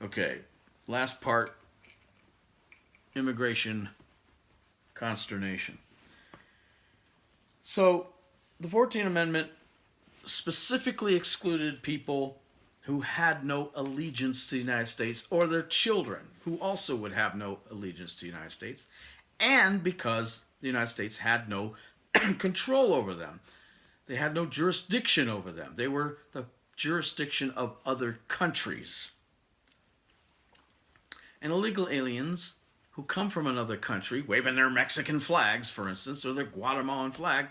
Okay, last part, immigration consternation. So, the 14th Amendment specifically excluded people who had no allegiance to the United States or their children who also would have no allegiance to the United States, and because the United States had no control over them. They had no jurisdiction over them. They were the jurisdiction of other countries. And illegal aliens who come from another country, waving their Mexican flags, for instance, or their Guatemalan flag,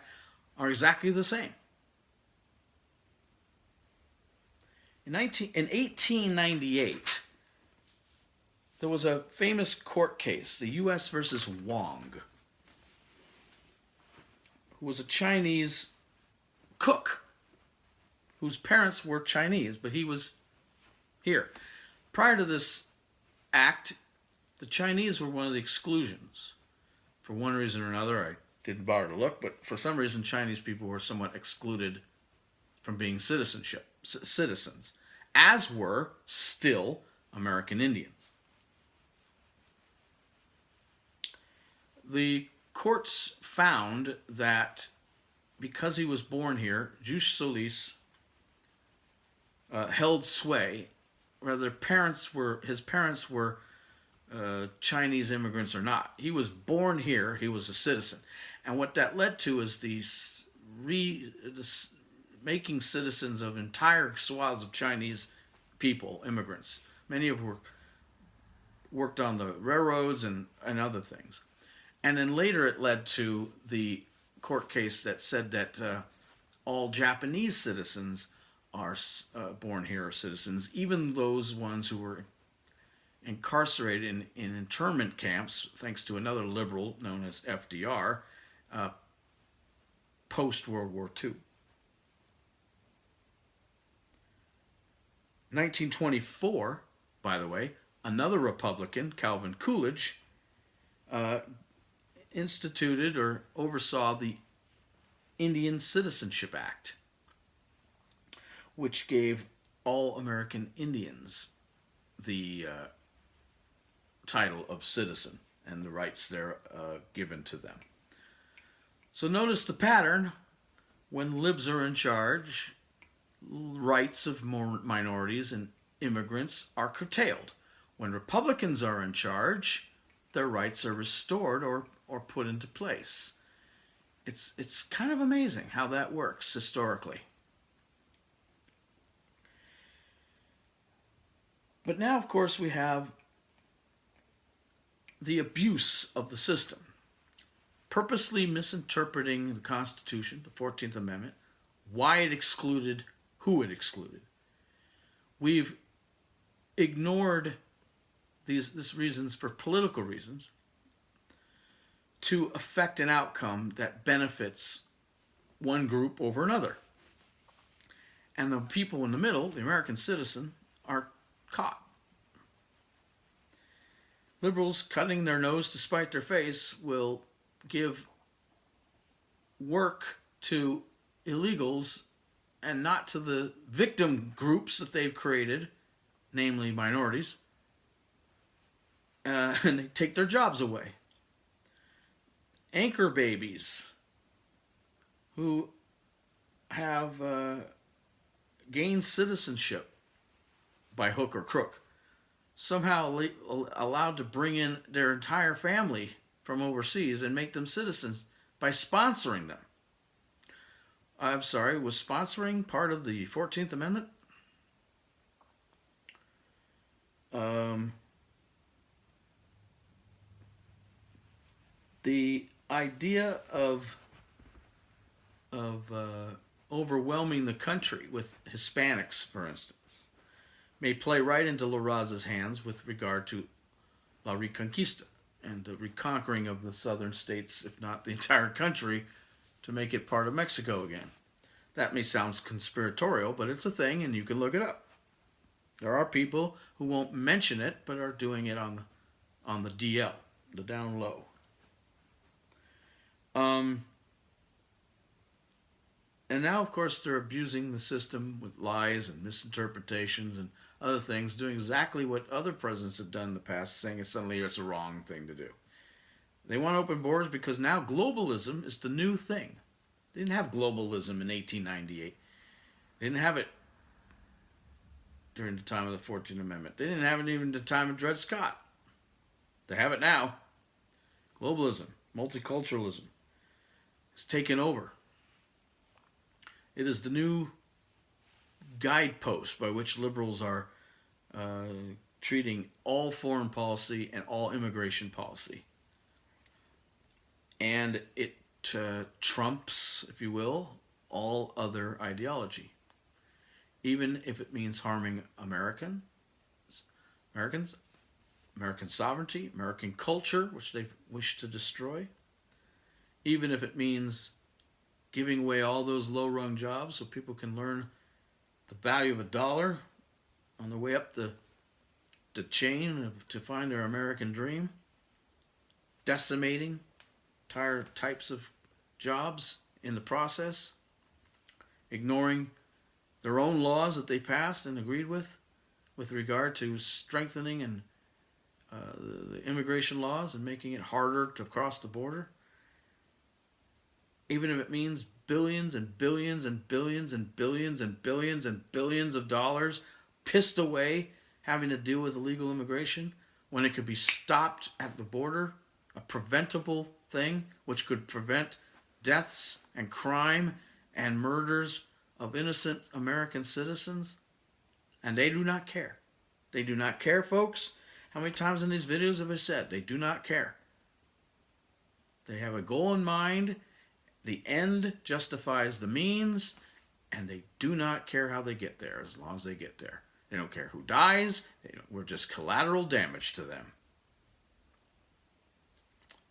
are exactly the same. In 1898, there was a famous court case, the U.S. versus Wong, who was a Chinese cook whose parents were Chinese, but he was here. Prior to this act, the Chinese were one of the exclusions. For one reason or another, I didn't bother to look, but for some reason, Chinese people were somewhat excluded from being citizens, as were still American Indians. The courts found that because he was born here, jus solis held sway, whether his parents were Chinese immigrants or not. He was born here, he was a citizen. And what that led to is making citizens of entire swaths of Chinese people, immigrants. Many of whom worked on the railroads and other things. And then later it led to the court case that said that all Japanese citizens are born here are citizens, even those ones who were incarcerated in internment camps, thanks to another liberal known as FDR, post-World War II. 1924, by the way, another Republican, Calvin Coolidge, instituted or oversaw the Indian Citizenship Act, which gave all American Indians the title of citizen and the rights there given to them. So notice the pattern. When libs are in charge, rights of minorities and immigrants are curtailed. When Republicans are in charge, their rights are restored or put into place. It's kind of amazing how that works historically. But now, of course, we have the abuse of the system, purposely misinterpreting the Constitution, the 14th Amendment, why it excluded, who it excluded. We've ignored these reasons for political reasons to affect an outcome that benefits one group over another. And the people in the middle, the American citizen, are caught. Liberals cutting their nose to spite their face will give work to illegals and not to the victim groups that they've created, namely minorities, and they take their jobs away. Anchor babies who have gained citizenship by hook or crook, somehow allowed to bring in their entire family from overseas and make them citizens by sponsoring them. I'm sorry, was sponsoring part of the 14th Amendment? The idea of overwhelming the country with Hispanics, for instance, may play right into La Raza's hands with regard to La Reconquista and the reconquering of the southern states, if not the entire country, to make it part of Mexico again. That may sound conspiratorial, but it's a thing and you can look it up. There are people who won't mention it, but are doing it on the DL, the down low. And now, of course, they're abusing the system with lies and misinterpretations and other things, doing exactly what other presidents have done in the past, saying suddenly it's a wrong thing to do. They want open borders because now globalism is the new thing. They didn't have globalism in 1898. They didn't have it during the time of the 14th Amendment. They didn't have it even the time of Dred Scott. They have it now. Globalism, multiculturalism has taken over. It is the new guidepost by which liberals are treating all foreign policy and all immigration policy. And it trumps, if you will, all other ideology, even if it means harming American sovereignty, American culture, which they wish to destroy, even if it means giving away all those low-rung jobs so people can learn the value of a dollar on their way up the chain to find their American dream, decimating entire types of jobs in the process, ignoring their own laws that they passed and agreed with regard to strengthening and the immigration laws and making it harder to cross the border, even if it means billions and billions and billions and billions and billions and billions of dollars pissed away having to deal with illegal immigration when it could be stopped at the border, a preventable thing which could prevent deaths and crime and murders of innocent American citizens. And they do not care. They do not care, folks. How many times in these videos have I said they do not care? They have a goal in mind. The end justifies the means, and they do not care how they get there as long as they get there. They don't care who dies. We're just collateral damage to them.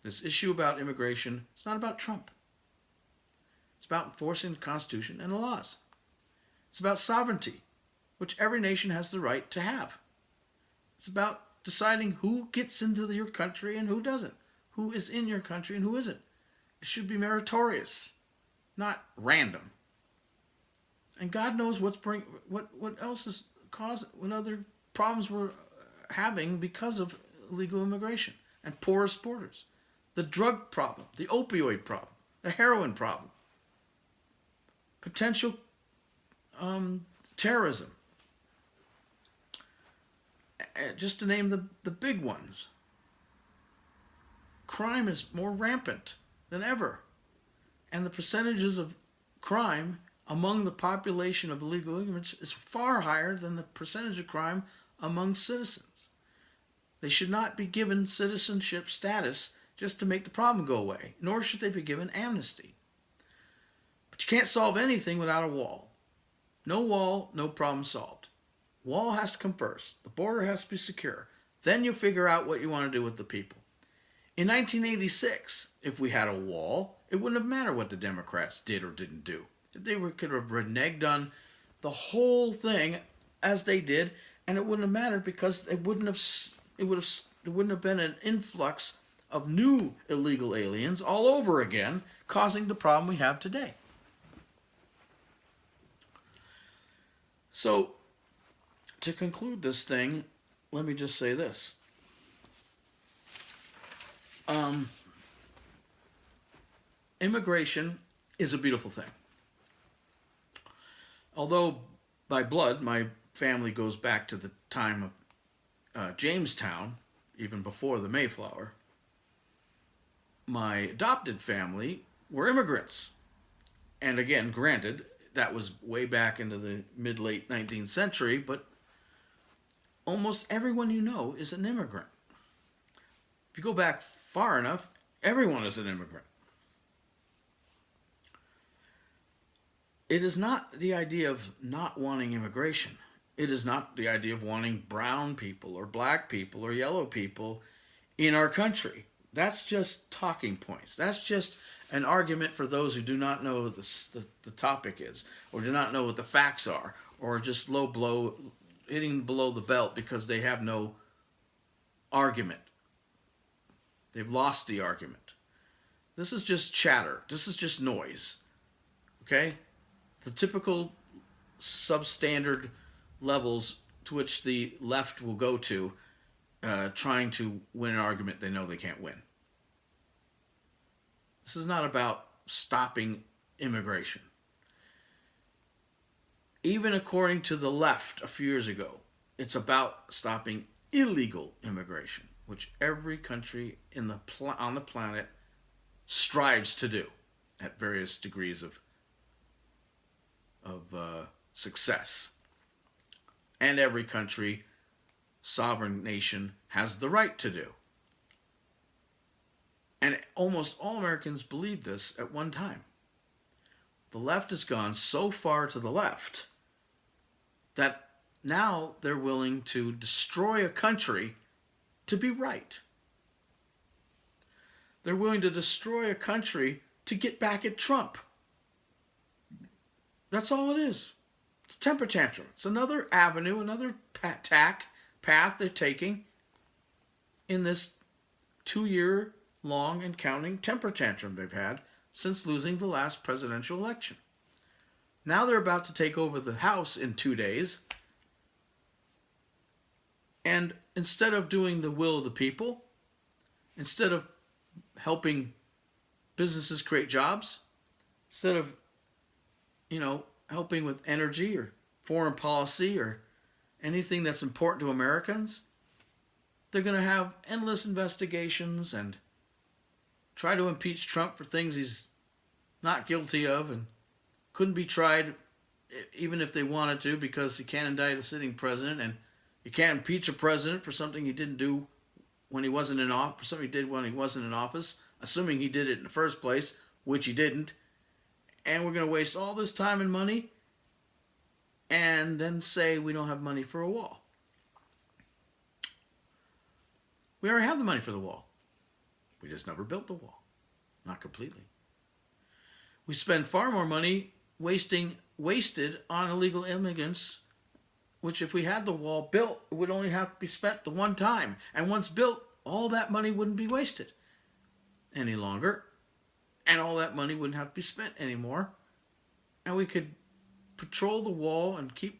This issue about immigration, it's not about Trump. It's about enforcing the Constitution and the laws. It's about sovereignty, which every nation has the right to have. It's about deciding who gets into your country and who doesn't, who is in your country and who isn't. It should be meritorious, not random. And God knows what else is causing, what other problems we're having because of illegal immigration and porous borders. The drug problem, the opioid problem, the heroin problem, potential terrorism. Just to name the big ones. Crime is more rampant than ever. And the percentages of crime among the population of illegal immigrants is far higher than the percentage of crime among citizens. They should not be given citizenship status just to make the problem go away, nor should they be given amnesty. But you can't solve anything without a wall. No wall, no problem solved. Wall has to come first. The border has to be secure. Then you figure out what you want to do with the people. In 1986, if we had a wall, it wouldn't have mattered what the Democrats did or didn't do. They could have reneged on the whole thing as they did, and it wouldn't have mattered because it wouldn't have been an influx of new illegal aliens all over again, causing the problem we have today. So, to conclude this thing, let me just say this. Immigration is a beautiful thing. Although by blood, my family goes back to the time of Jamestown, even before the Mayflower, my adopted family were immigrants. And again, granted, that was way back into the mid-late 19th century, but almost everyone you know is an immigrant. If you go back far enough, everyone is an immigrant. It is not the idea of not wanting immigration. It is not the idea of wanting brown people or black people or yellow people in our country. That's just talking points. That's just an argument for those who do not know what the topic is, or do not know what the facts are, or just hitting below the belt because they have no argument. They've lost the argument. This is just chatter. This is just noise. Okay? The typical substandard levels to which the left will go to trying to win an argument they know they can't win. This is not about stopping immigration. Even according to the left a few years ago, it's about stopping illegal immigration, which every country on the planet strives to do at various degrees of success. And every country, sovereign nation, has the right to do. And almost all Americans believed this at one time. The left has gone so far to the left that now they're willing to destroy a country to be right. They're willing to destroy a country to get back at Trump. That's all it is. It's a temper tantrum. It's another avenue, another path they're taking in this 2-year long and counting temper tantrum they've had since losing the last presidential election. Now they're about to take over the House in 2 days. And instead of doing the will of the people, instead of helping businesses create jobs, instead of, helping with energy or foreign policy or anything that's important to Americans, they're going to have endless investigations and try to impeach Trump for things he's not guilty of and couldn't be tried even if they wanted to, because you can't indict a sitting president, and you can't impeach a president for something he didn't do when he wasn't in office, something he did when he wasn't in office, assuming he did it in the first place, which he didn't. And we're going to waste all this time and money and then say we don't have money for a wall. We already have the money for the wall. We just never built the wall. Not completely. We spend far more money wasted on illegal immigrants, which if we had the wall built, it would only have to be spent the one time. And once built, all that money wouldn't be wasted any longer. And all that money wouldn't have to be spent anymore. And we could patrol the wall and keep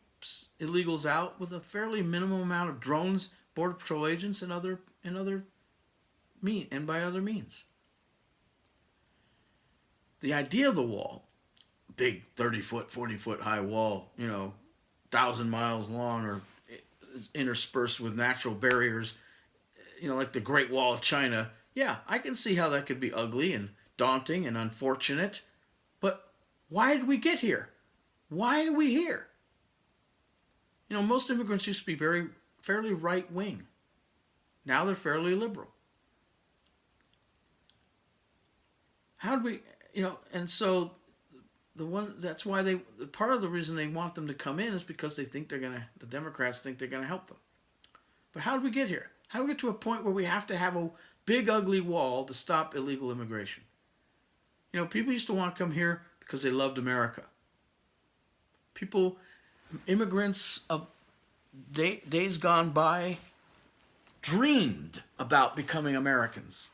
illegals out with a fairly minimum amount of drones, Border Patrol agents, and by other means. The idea of the wall, big 30-foot, 40-foot high wall, 1,000 miles long, or interspersed with natural barriers, like the Great Wall of China. Yeah, I can see how that could be ugly and daunting and unfortunate. But why did we get here? Why are we here? Most immigrants used to be fairly right-wing. Now they're fairly liberal. How do we, and so that's why part of the reason they want them to come in is because the Democrats think they're going to help them. But how did we get here? How do we get to a point where we have to have a big ugly wall to stop illegal immigration? People used to want to come here because they loved America. Immigrants of days gone by dreamed about becoming Americans.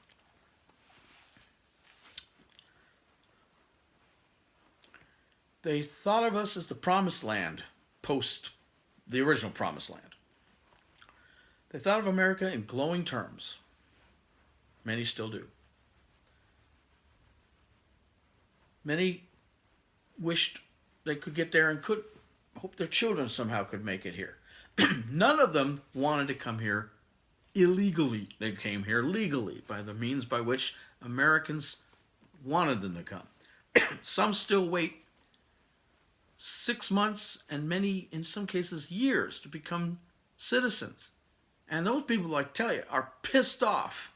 They thought of us as the promised land post the original promised land. They thought of America in glowing terms. Many still do. Many wished they could get there and could hope their children somehow could make it here. None of them wanted to come here illegally. They came here legally by the means by which Americans wanted them to come. Some still wait 6 months and many, in some cases, years to become citizens. And those people, I tell you, are pissed off.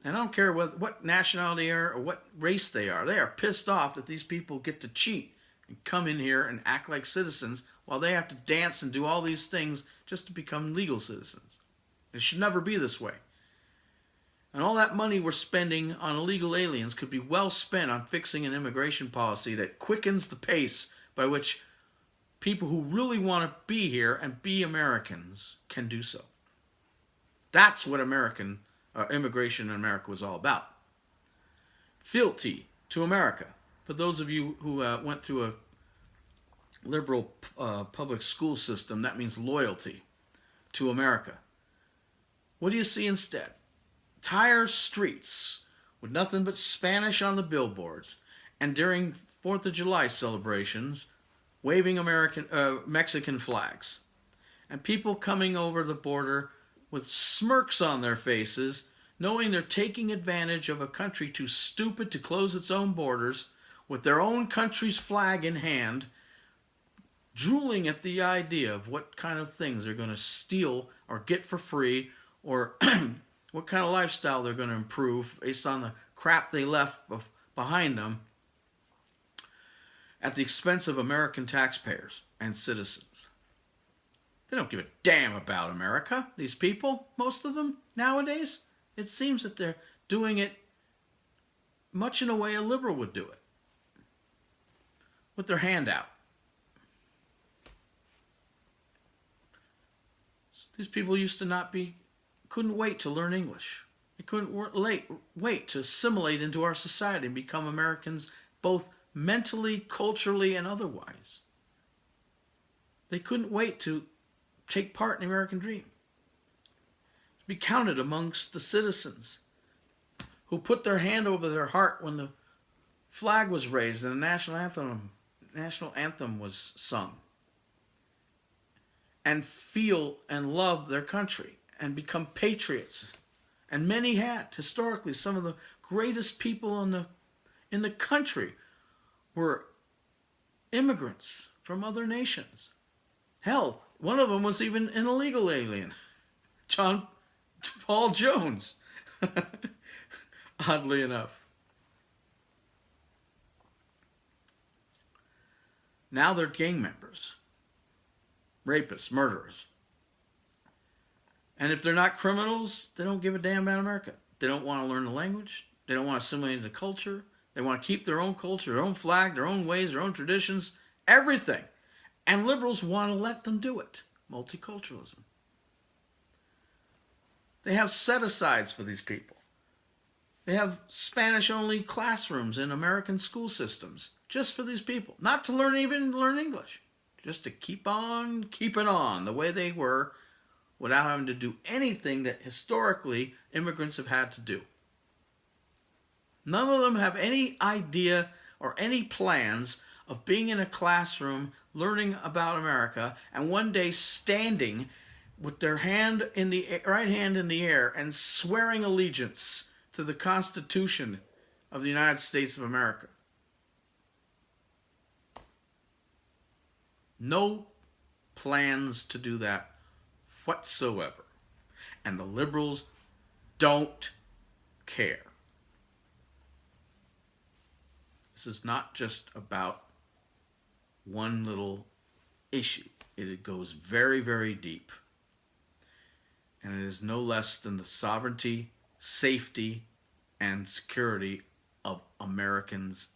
And I don't care what nationality they are or what race they are pissed off that these people get to cheat and come in here and act like citizens while they have to dance and do all these things just to become legal citizens. It should never be this way. And all that money we're spending on illegal aliens could be well spent on fixing an immigration policy that quickens the pace by which people who really want to be here and be Americans can do so. That's what immigration in America was all about. Fealty to America. For those of you who went through liberal public school system, that means loyalty to America. What do you see instead? Tire streets with nothing but Spanish on the billboards, and during 4th of July celebrations, waving Mexican flags. And people coming over the border with smirks on their faces, knowing they're taking advantage of a country too stupid to close its own borders, with their own country's flag in hand, drooling at the idea of what kind of things they're going to steal or get for free, or what kind of lifestyle they're going to improve based on the crap they left behind them at the expense of American taxpayers and citizens. They don't give a damn about America, these people, most of them nowadays. It seems that they're doing it much in a way a liberal would do it, with their hand out. These people used to couldn't wait to learn English. They couldn't wait to assimilate into our society and become Americans, both mentally, culturally, and otherwise. They couldn't wait to take part in the American dream, to be counted amongst the citizens who put their hand over their heart when the flag was raised and the national anthem was sung, and feel and love their country and become patriots. And many had. Historically, some of the greatest people in the country were immigrants from other nations. Hell, one of them was even an illegal alien, John Paul Jones, oddly enough. Now they're gang members, rapists, murderers. And if they're not criminals, they don't give a damn about America. They don't want to learn the language. They don't want to assimilate into culture. They want to keep their own culture, their own flag, their own ways, their own traditions, everything. And liberals want to let them do it. Multiculturalism. They have set-asides for these people. They have Spanish-only classrooms in American school systems just for these people. Not to even learn English. Just to keep on keeping on the way they were, without having to do anything that historically immigrants have had to do. None of them have any idea or any plans of being in a classroom learning about America and one day standing with their right hand in the air and swearing allegiance to the Constitution of the United States of America. No plans to do that whatsoever. And the liberals don't care. This is not just about one little issue. It goes very, very deep. And it is no less than the sovereignty, safety, and security of Americans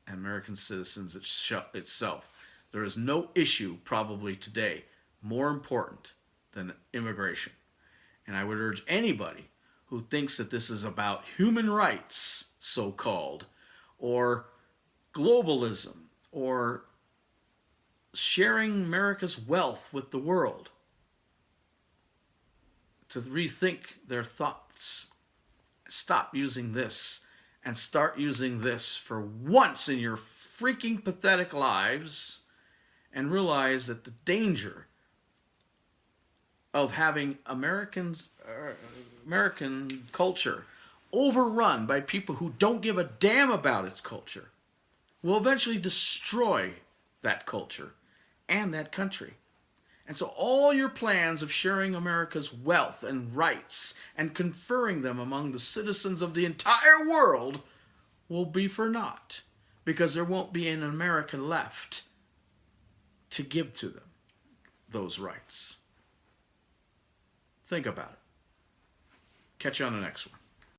and American citizens itself. There is no issue probably today more important than immigration. And I would urge anybody who thinks that this is about human rights, so-called, or globalism, or sharing America's wealth with the world, to rethink their thoughts. Stop using this and start using this for once in your freaking pathetic lives, and realize that the danger of having American culture overrun by people who don't give a damn about its culture will eventually destroy that culture and that country. And so all your plans of sharing America's wealth and rights and conferring them among the citizens of the entire world will be for naught, because there won't be an America left to give to them those rights. Think about it. Catch you on the next one.